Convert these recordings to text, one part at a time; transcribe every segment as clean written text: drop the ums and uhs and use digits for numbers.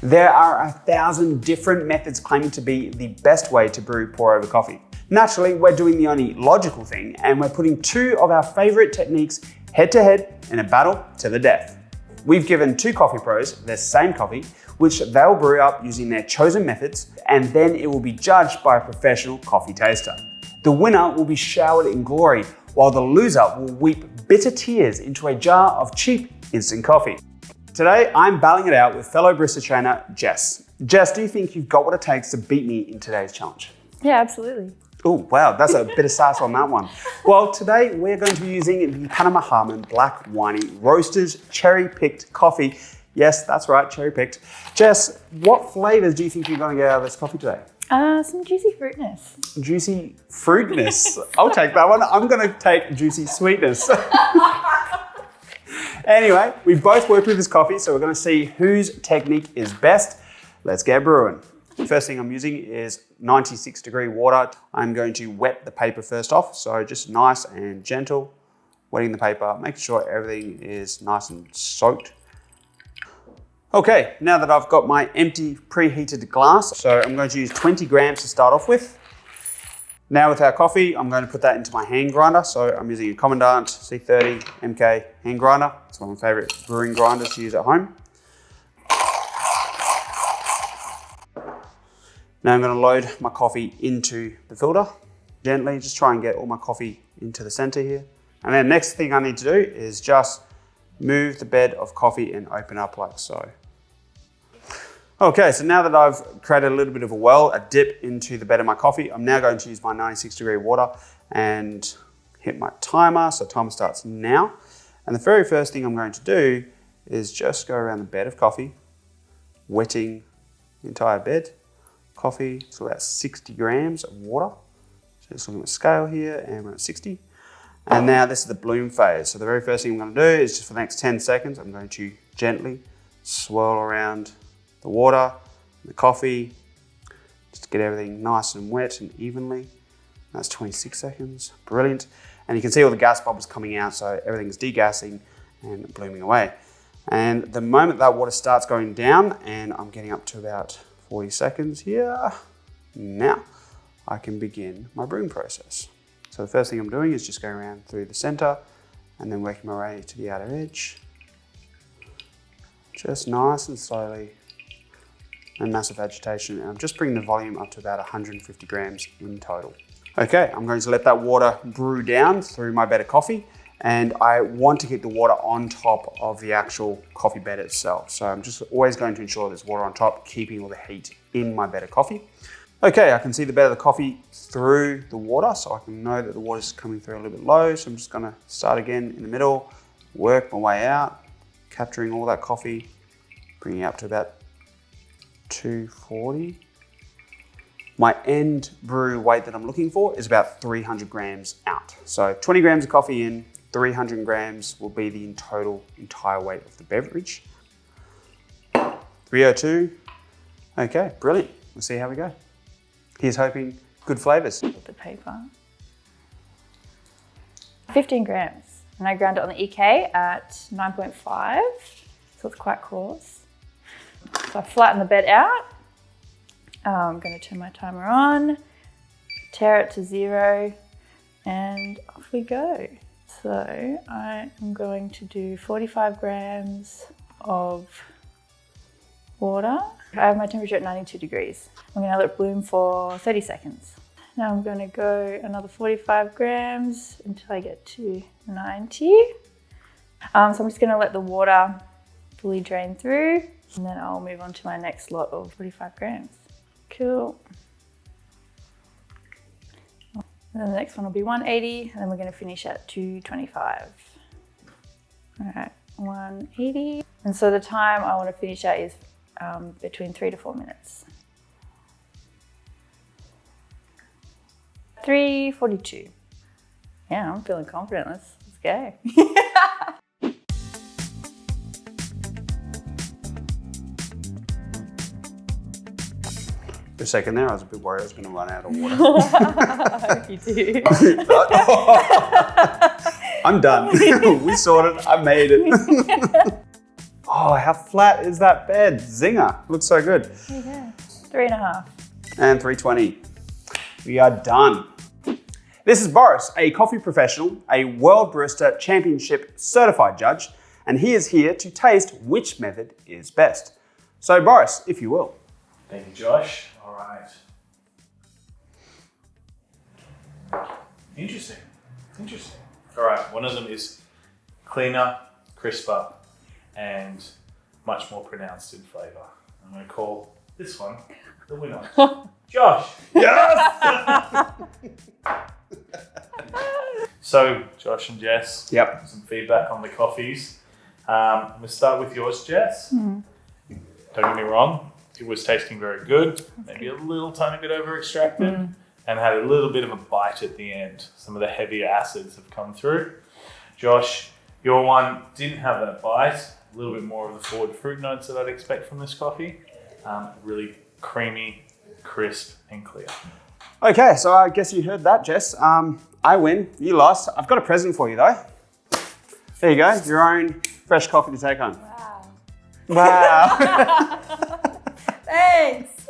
There are 1,000 different methods claiming to be the best way to brew pour-over coffee. Naturally, we're doing the only logical thing, and we're putting two of our favorite techniques head-to-head in a battle to the death. We've given two coffee pros their same coffee, which they'll brew up using their chosen methods, and then it will be judged by a professional coffee taster. The winner will be showered in glory, while the loser will weep bitter tears into a jar of cheap instant coffee. Today, I'm battling it out with fellow barista trainer, Jess. Jess, do you think you've got what it takes to beat me in today's challenge? Yeah, absolutely. Oh, wow, that's a bit of sass on that one. Well, today we're going to be using the Panama Harmon Black Winey Roasters Cherry-Picked Coffee. Yes, that's right, cherry-picked. Jess, what flavors do you think you're going to get out of this coffee today? Some juicy fruitness. Juicy fruitness. I'll take that one. I'm going to take juicy sweetness. Anyway, we both worked with this coffee, so we're going to see whose technique is best. Let's get brewing. The first thing I'm using is 96-degree water. I'm going to wet the paper first off, so just nice and gentle, wetting the paper, making sure everything is nice and soaked. Okay, now that I've got my empty preheated glass, so I'm going to use 20 grams to start off with. Now with our coffee, I'm going to put that into my hand grinder. So I'm using a Comandante C30 MK hand grinder. It's one of my favorite brewing grinders to use at home. Now I'm going to load my coffee into the filter. Gently, just try and get all my coffee into the center here. And then next thing I need to do is just move the bed of coffee and open up like so. Okay, so now that I've created a little bit of a well, a dip into the bed of my coffee, I'm now going to use my 96-degree water and hit my timer. So timer starts now. And the very first thing I'm going to do is just go around the bed of coffee, wetting the entire bed. Coffee, so about 60 grams of water. So just looking at the scale here, and we're at 60. And now this is the bloom phase. So the very first thing I'm going to do is just for the next 10 seconds, I'm going to gently swirl around the water, the coffee, just to get everything nice and wet and evenly. That's 26 seconds, brilliant. And you can see all the gas bubbles coming out, so everything's degassing and blooming away. And the moment that water starts going down, and I'm getting up to about 40 seconds here, now I can begin my brewing process. So the first thing I'm doing is just going around through the center and then working my way to the outer edge. Just nice and slowly, and massive agitation. And I'm just bringing the volume up to about 150 grams in total. Okay, I'm going to let that water brew down through my bed of coffee, and I want to keep the water on top of the actual coffee bed itself. So I'm just always going to ensure there's water on top, keeping all the heat in my bed of coffee. Okay, I can see the bed of the coffee through the water, so I can know that the water's coming through a little bit low. So I'm just gonna start again in the middle, work my way out, capturing all that coffee, bringing it up to about 240. My end brew weight that I'm looking for is about 300 grams out. So 20 grams of coffee in, 300 grams will be the entire weight of the beverage. 302. Okay, brilliant. We'll see how we go. Here's hoping good flavors. With the paper. 15 grams. And I ground it on the EK at 9.5, so it's quite coarse. So I flatten the bed out. I'm going to turn my timer on, tear it to 0, and off we go. So I am going to do 45 grams of water. I have my temperature at 92 degrees. I'm going to let it bloom for 30 seconds. Now I'm going to go another 45 grams until I get to 90. So I'm just going to let the water fully drain through, and then I'll move on to my next lot of 45 grams. Cool. And then the next one will be 180, and then we're going to finish at 225. All right, 180. And so the time I want to finish at is between 3 to 4 minutes. 342. Yeah, I'm feeling confident. Let's go. For a second there, I was a bit worried I was going to run out of water. I hope you do. I'm done. We sorted. I made it. Oh, Oh, how flat is that bed? Zinger. Looks so good. There you go. 3.5. And 320. We are done. This is Boris, a coffee professional, a World Barista Championship certified judge, and he is here to taste which method is best. So Boris, if you will. Thank you, Josh. All right. Interesting. All right, one of them is cleaner, crisper, and much more pronounced in flavour. I'm going to call this one the winner. Josh! Yes! So, Josh and Jess, Yep. some feedback on the coffees. I'm going to start with yours, Jess. Don't get me wrong, it was tasting very good, maybe a little tiny bit over extracted, and had a little bit of a bite at the end. Some of the heavier acids have come through. Josh, your one didn't have that bite, a little bit more of the forward fruit notes that I'd expect from this coffee. Really creamy, crisp, and clear. Okay, so I guess you heard that, Jess. I win, you lost. I've got a present for you though. There you go, your own fresh coffee to take home. Wow. Wow. Thanks.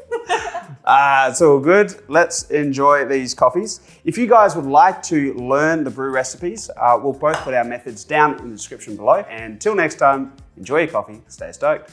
It's all good. Let's enjoy these coffees. If you guys would like to learn the brew recipes, we'll both put our methods down in the description below. And until next time, enjoy your coffee, stay stoked.